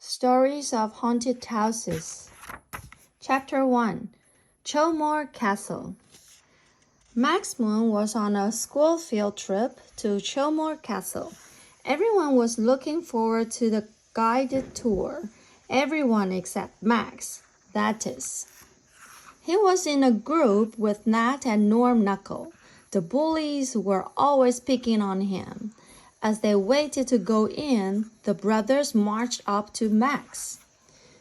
Stories of Haunted Houses. Chapter 1. Chillmore Castle. Max Moon was on a school field trip to Chillmore Castle. Everyone was looking forward to the guided tour. Everyone except Max, that is. He was in a group with Nat and Norm Knuckle. The bullies were always picking on him. As they waited to go in, the brothers marched up to Max.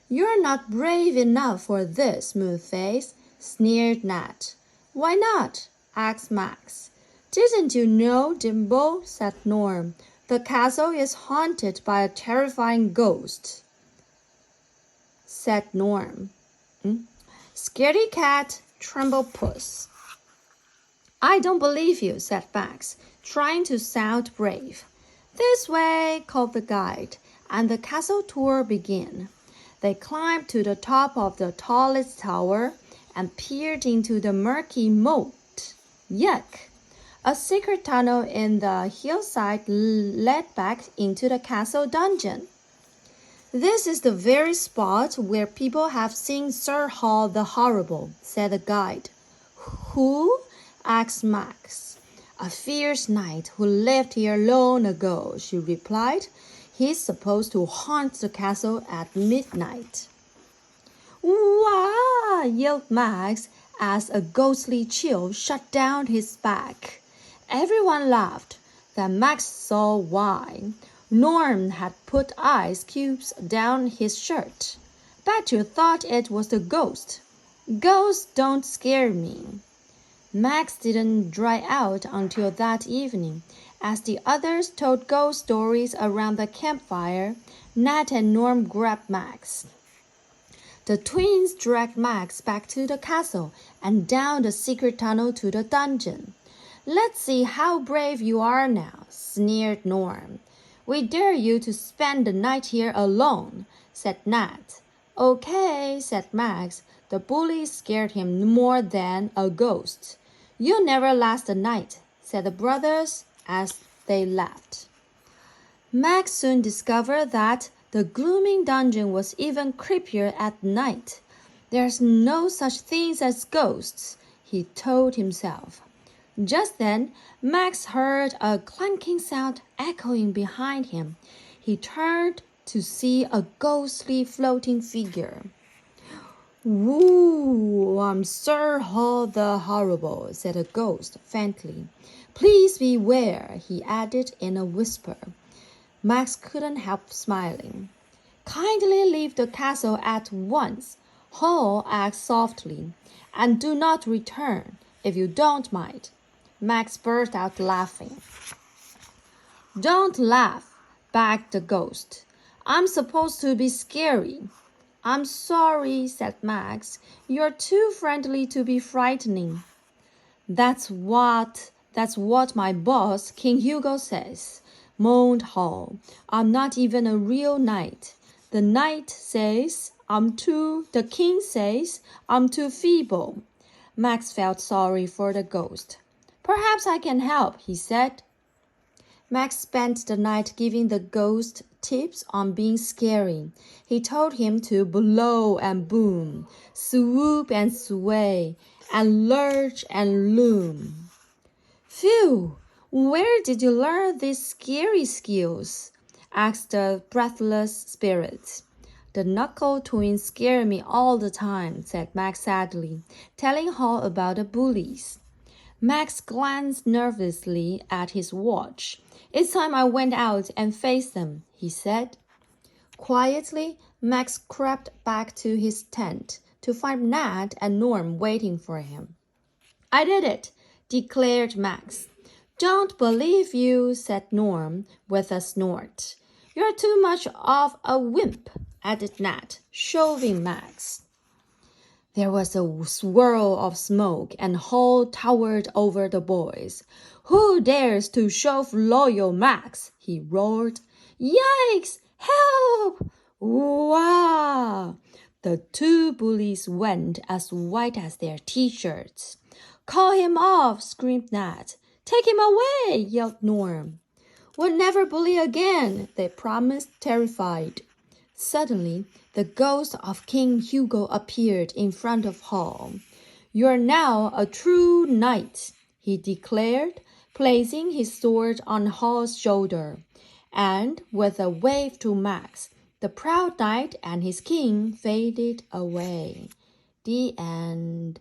"You're not brave enough for this, Moonface," sneered Nat. "Why not?" asked Max. "Didn't you know, Dimple?" said Norm. "The castle is haunted by a terrifying ghost," said Norm. "Scaredy cat, tremble puss." "I don't believe you," said Max, trying to sound brave. "This way," called the guide, and the castle tour began. They climbed to the top of the tallest tower and peered into the murky moat. Yuck! A secret tunnel in the hillside led back into the castle dungeon. "This is the very spot where people have seen Sir Hall the Horrible," said the guide. "Who?" asked Max. "A fierce knight who lived here long ago," she replied. "He's supposed to haunt the castle at midnight." "Wah!" yelled Max as a ghostly chill shut down his back. Everyone laughed. Then Max saw why. Norm had put ice cubes down his shirt. "Bet you thought it was the ghost." "Ghosts don't scare me." Max didn't dry out until that evening. As the others told ghost stories around the campfire, Nat and Norm grabbed Max. The twins dragged Max back to the castle and down the secret tunnel to the dungeon. "Let's see how brave you are now," sneered Norm. "We dare you to spend the night here alone," said Nat. "Okay," said Max. The bullies scared him more than a ghost. "You'll never last the night," said the brothers as they laughed. Max soon discovered that the gloomy dungeon was even creepier at night. "There's no such thing as ghosts," he told himself. Just then, Max heard a clanking sound echoing behind him. He turned to see a ghostly floating figure. "Woo, I'm Sir Hall the Horrible," said the ghost faintly. "Please beware," he added in a whisper. Max couldn't help smiling. "Kindly leave the castle at once," Hall asked softly, "and do not return, if you don't mind." Max burst out laughing. "Don't laugh," begged the ghost. "I'm supposed to be scary." "I'm sorry," said Max. "You're too friendly to be frightening." That's what my boss, King Hugo, says," moaned Hall. "I'm not even a real knight. The king says I'm too feeble." Max felt sorry for the ghost. "Perhaps I can help," he said. Max spent the night giving the ghost tips on being scary. He told him to blow and boom, swoop and sway, and lurch and loom. "Phew! Where did you learn these scary skills?" asked the breathless spirit. "The Knuckle twins scare me all the time," said Max sadly, telling Hall about the bullies. Max glanced nervously at his watch. "It's time I went out and faced them," he said. Quietly, Max crept back to his tent to find Nat and Norm waiting for him. "I did it," declared Max. "Don't believe you," said Norm with a snort. "You're too much of a wimp," added Nat, shoving Max. There was a swirl of smoke, and Hall towered over the boys. "Who dares to shove loyal Max?" he roared. "Yikes! Help! Wah!" The two bullies went as white as their t-shirts. "Call him off!" screamed Nat. "Take him away!" yelled Norm. "We'll never bully again," they promised, terrified. Suddenly, the ghost of King Hugo appeared in front of Hall. "You are now a true knight," he declared, placing his sword on Hall's shoulder. And with a wave to Max, the proud knight and his king faded away. The end.